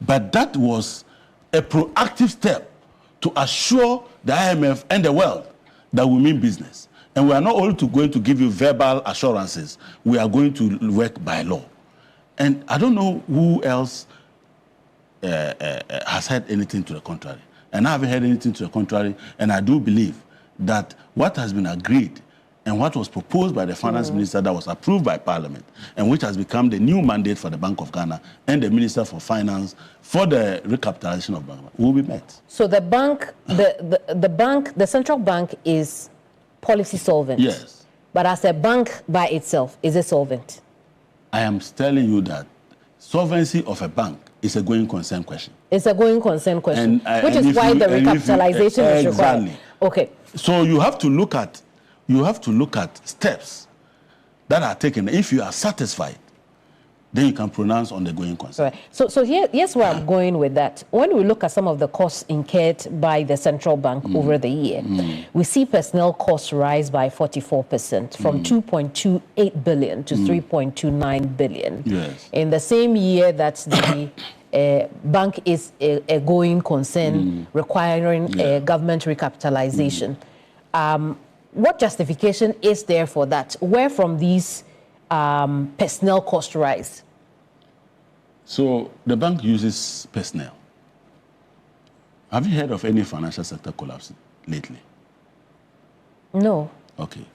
But that was a proactive step to assure the IMF and the world that we mean business. And we are not only going to give you verbal assurances, we are going to work by law. And I don't know who else has heard anything to the contrary. And I haven't heard anything to the contrary. And I do believe that what has been agreed and what was proposed by the finance minister that was approved by Parliament and which has become the new mandate for the Bank of Ghana and the Minister for Finance for the recapitalization of Bank will be met. So the bank, the central bank is policy solvent. Yes. But as a bank by itself, is it solvent? I am telling you that solvency of a bank is a going concern question. It's a going concern question, which is why the recapitalization is required. Okay. So you have to look at steps that are taken. If you are satisfied, then you can pronounce on the going concern. Right. So here's where I'm going with that. When we look at some of the costs incurred by the central bank over the year, we see personnel costs rise by 44% from 2.28 billion to 3.29 billion. Yes. In the same year that the bank is a going concern requiring government recapitalization. What justification is there for that? Where from these personnel cost rise? So the bank uses personnel. Have you heard of any financial sector collapse lately? No. Okay.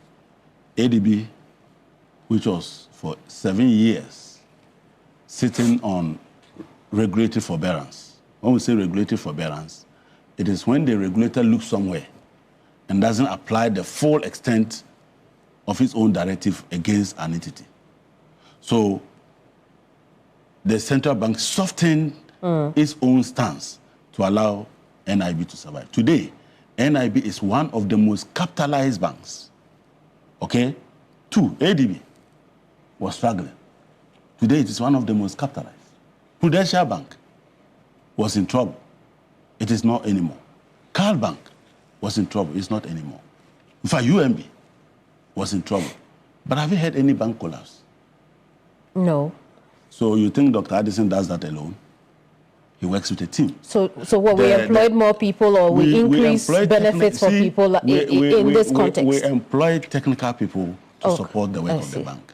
ADB, which was for 7 years sitting on regulatory forbearance. When we say regulatory forbearance, it is when the regulator looks somewhere and doesn't apply the full extent of its own directive against an entity. So the central bank softened its own stance to allow NIB to survive. Today, NIB is one of the most capitalized banks. Okay? 2, ADB was struggling. Today, it is one of the most capitalized. Prudential Bank was in trouble. It is not anymore. Carl Bank was in trouble. It's not anymore. In fact, UMB was in trouble. But have you heard any bank collapse? No. So you think Dr. Addison does that alone? He works with a team. So what, we employed more people, or we increase benefits for people in this context? We employ technical people to support the work of the bank.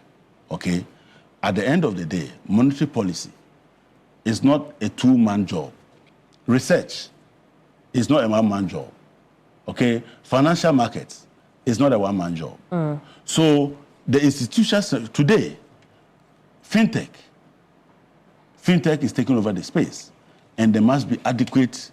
Okay? At the end of the day, monetary policy is not a two-man job. Research is not a one-man job. Okay? Financial markets is not a one-man job. So the institutions today, fintech is taking over the space, and there must be adequate,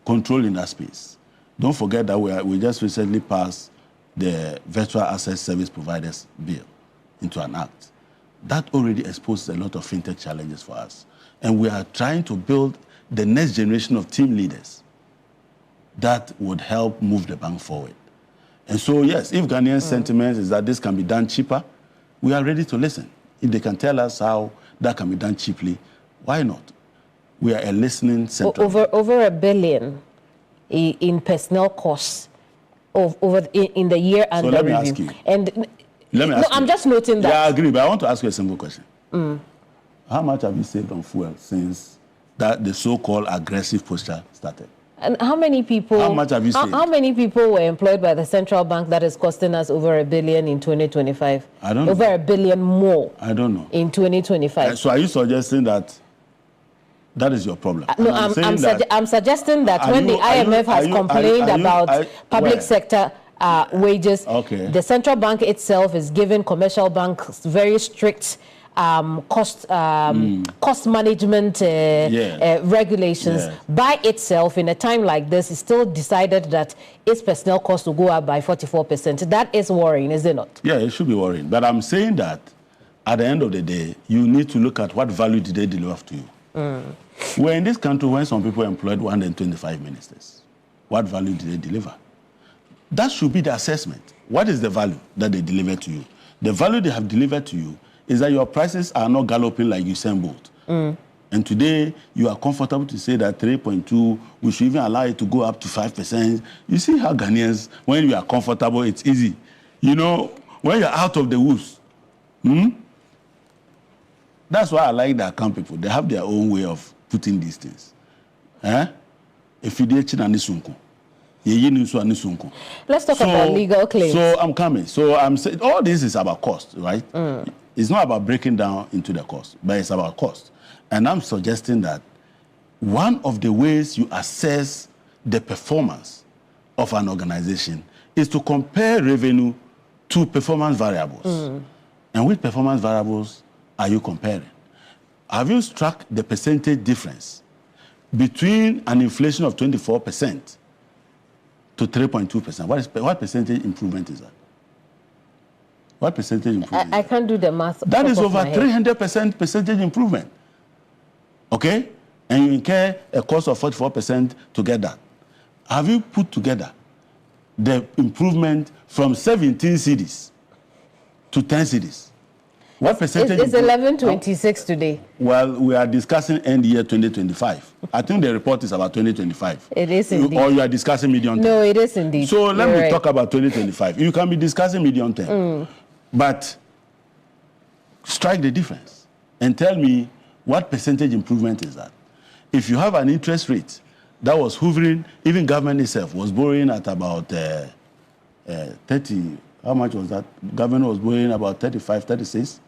control in that space. Don't forget that we just recently passed the Virtual Asset Service Providers Bill into an act. That already exposes a lot of fintech challenges for us. And we are trying to build the next generation of team leaders that would help move the bank forward. And so, yes, if Ghanaian sentiment is that this can be done cheaper, we are ready to listen. If they can tell us how that can be done cheaply, why not? We are a listening center. Over $1 billion in personnel costs in the year under review. So let me ask you. I'm just noting that. Yeah, I agree, but I want to ask you a simple question. How much have you saved on fuel since that the so-called aggressive posture started? And how many people? How much have you saved? How many people were employed by the central bank that is costing us over $1 billion in 2025? I don't know. Over $1 billion more. I don't know. In 2025. So are you suggesting that is your problem? No, I'm suggesting that when the IMF has complained about public sector wages, the central bank itself is giving commercial banks very strict cost management regulations. By itself, in a time like this, it's still decided that its personnel costs will go up by 44%. That is worrying, is it not? Yeah, it should be worrying. But I'm saying that at the end of the day, you need to look at what value did they deliver to you. We're in this country when some people employed 125 ministers. What value did they deliver? That should be the assessment. What is the value that they delivered to you? The value they have delivered to you is that your prices are not galloping like Usain Bolt. And today, you are comfortable to say that 3.2, we should even allow it to go up to 5%. You see how Ghanaians, when you are comfortable, it's easy. You know, when you're out of the woods, that's why I like the account people. They have their own way of putting these things. If you did Let's talk about legal claims. So I'm coming. So I'm saying all this is about cost, right? It's not about breaking down into the cost, but it's about cost. And I'm suggesting that one of the ways you assess the performance of an organization is to compare revenue to performance variables. And which performance variables are you comparing? Have you struck the percentage difference between an inflation of 24% to 3.2%? What percentage improvement is that? What percentage improvement? I can't do the math. That is over 300% percentage improvement. Okay? and you incur a cost of 44% to get that. Have you put together the improvement from 17 cities to 10 cities? What percentage? It's 11:26 today. Well, we are discussing end year 2025. I think the report is about 2025. It is indeed. Or you are discussing medium term. No, it is indeed. So let You're me right. talk about 2025. You can be discussing medium term, but strike the difference and tell me what percentage improvement is that. If you have an interest rate that was hovering, even government itself was borrowing at about 30, how much was that? Government was borrowing about 35, 36%.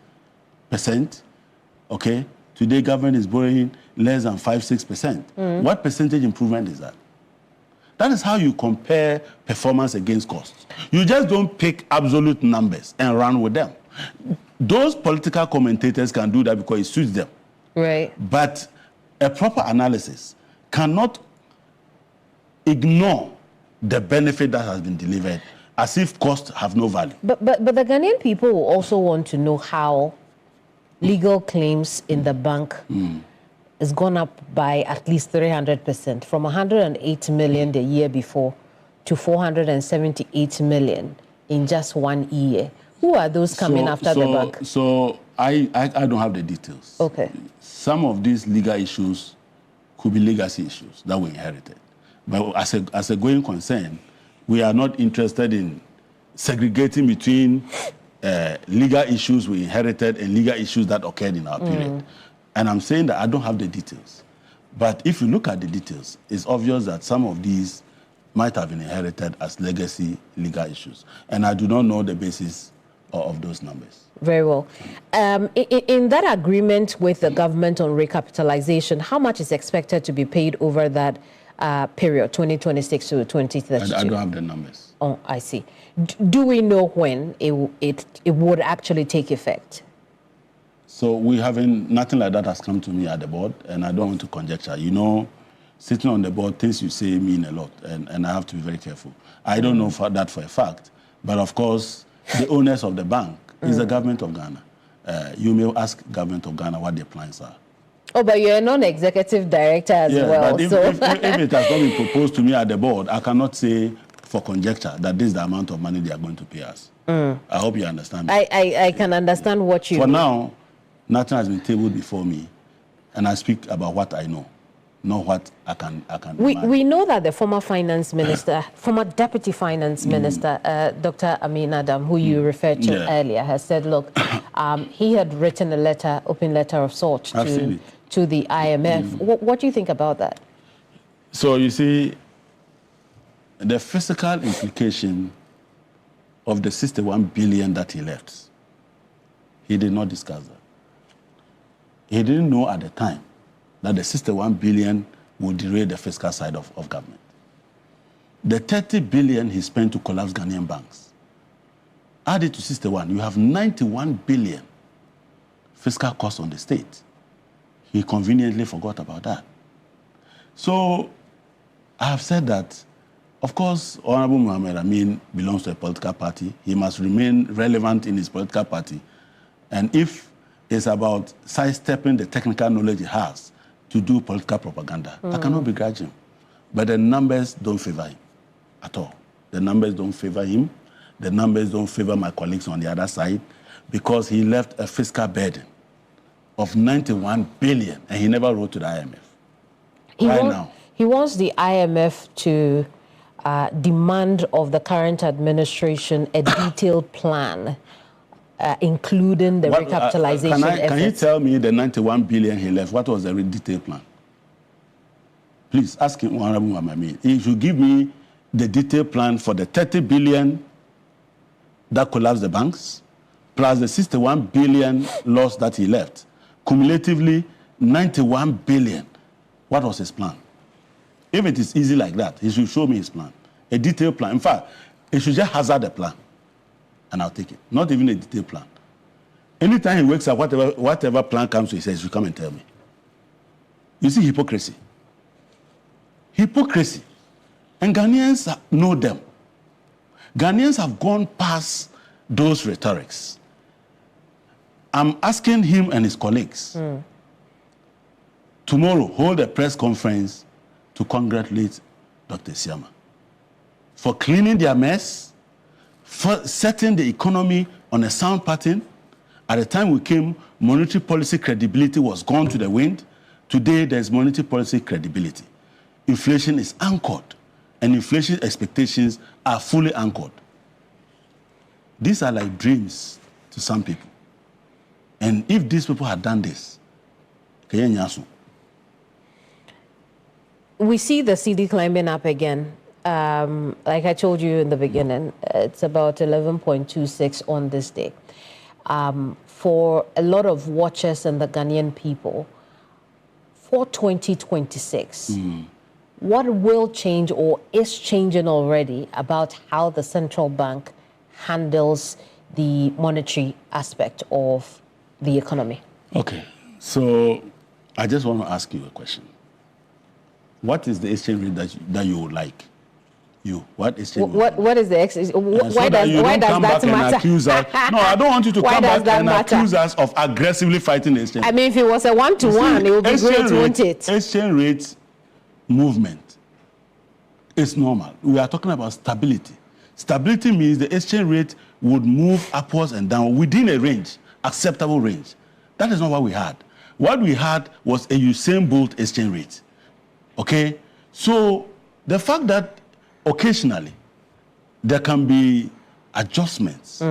Okay? Today, government is borrowing less than 5, 6%. What percentage improvement is that? That is how you compare performance against costs. You just don't pick absolute numbers and run with them. Those political commentators can do that because it suits them. Right. But a proper analysis cannot ignore the benefit that has been delivered as if costs have no value. But the Ghanaian people will also want to know how legal claims in the bank has gone up by at least 300%, from 108 million the year before to 478 million in just 1 year. Who are those coming after the bank? So I don't have the details. Okay. Some of these legal issues could be legacy issues that we inherited. But as a going concern, we are not interested in segregating between legal issues we inherited and legal issues that occurred in our period. And I'm saying that I don't have the details. But if you look at the details, it's obvious that some of these might have been inherited as legacy legal issues. And I do not know the basis of those numbers. Very well. In that agreement with the government on recapitalization, how much is expected to be paid over that period, 2026 to 2032? I don't have the numbers. Oh, I see. Do we know when it would actually take effect? So nothing like that has come to me at the board, and I don't want to conjecture. You know, sitting on the board, things you say mean a lot, and I have to be very careful. I don't know that for a fact, but of course, the owners of the bank is the government of Ghana. You may ask government of Ghana what their plans are. Oh, but you're a non-executive director as well. But if it has not been proposed to me at the board, I cannot say for conjecture that this is the amount of money they are going to pay us. I hope you understand me. I can understand what you For mean. now, nothing has been tabled before me, and I speak about what I know, not what I can We know that the former finance minister, former deputy finance minister, Dr. Amin Adam, who you referred to earlier, has said, look, he had written a letter, open letter of sorts to the IMF. What do you think about that? So you see, the physical implication of the 61 billion that he left, he did not discuss that. He didn't know at the time that the 61 billion would derail the fiscal side of government. The 30 billion he spent to collapse Ghanaian banks, added to 61, you have 91 billion fiscal cost on the state. He conveniently forgot about that. So I have said that, of course, Honorable Mohamed Amin belongs to a political party. He must remain relevant in his political party. And if it's about sidestepping the technical knowledge he has to do political propaganda, I cannot begrudge him. But the numbers don't favor him at all. The numbers don't favor him. The numbers don't favor my colleagues on the other side, because he left a fiscal burden of 91 billion, and he never wrote to the IMF. He wants the IMF to demand of the current administration a detailed plan, including the recapitalization efforts. Can you tell me the 91 billion he left, what was the detailed plan? Please ask him, Honorable Mohamed. He should give me the detailed plan for the 30 billion that collapsed the banks, plus the 61 billion loss that he left. Cumulatively, 91 billion. What was his plan? If it is easy like that, he should show me his plan, a detailed plan. In fact, he should just hazard a plan, and I'll take it. Not even a detailed plan. Anytime he wakes up, whatever plan comes to, he says, you come and tell me. You see hypocrisy. Hypocrisy. And Ghanaians know them. Ghanaians have gone past those rhetorics. I'm asking him and his colleagues, tomorrow hold a press conference to congratulate Dr. Siama for cleaning their mess, for setting the economy on a sound pattern. At the time we came, monetary policy credibility was gone to the wind. Today, there's monetary policy credibility. Inflation is anchored, and inflation expectations are fully anchored. These are like dreams to some people. And if these people had done this, we see the CD climbing up again. Like I told you in the beginning, it's about 11.26 on this day. For a lot of watchers and the Ghanaian people, for 2026, what will change or is changing already about how the central bank handles the monetary aspect of the economy? Okay, so I just want to ask you a question. What is the exchange rate that you would like? What exchange rate? What is the exchange? Why that does that matter? Accuse us. No, I don't want you to come back and accuse us of aggressively fighting the exchange. I mean, if it was a 1-to-1, it would be great, wouldn't it? Exchange rate movement is normal. We are talking about stability. Stability means the exchange rate would move upwards and down within a range, acceptable range. That is not what we had. What we had was a Usain Bolt exchange rate. Okay? So the fact that occasionally there can be adjustments,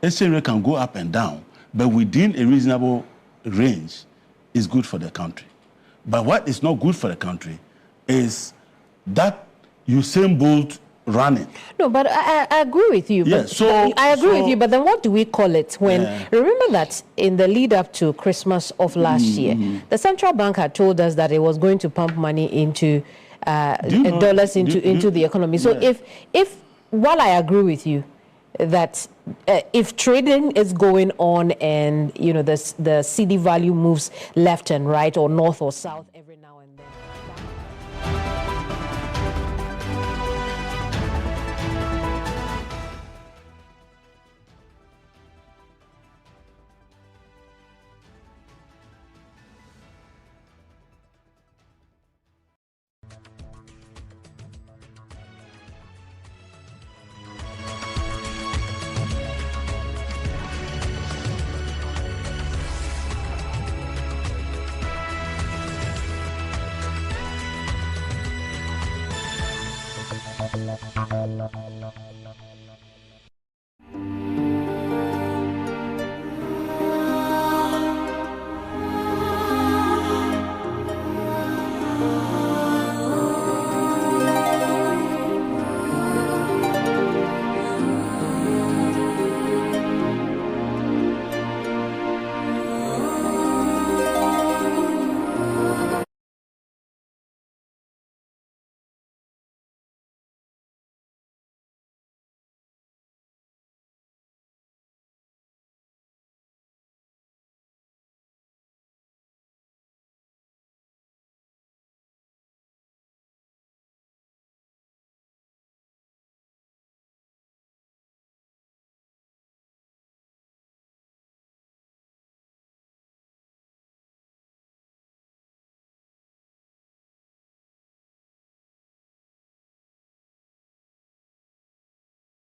exchange rate can go up and down, but within a reasonable range is good for the country. But what is not good for the country is that Usain Bolt running. No, but I agree with you. Yes, I agree with you, but then what do we call it when, remember that in the lead up to Christmas of last year, the central bank had told us that it was going to pump money into dollars into the economy. So if while I agree with you that if trading is going on and the CD value moves left and right or north or south,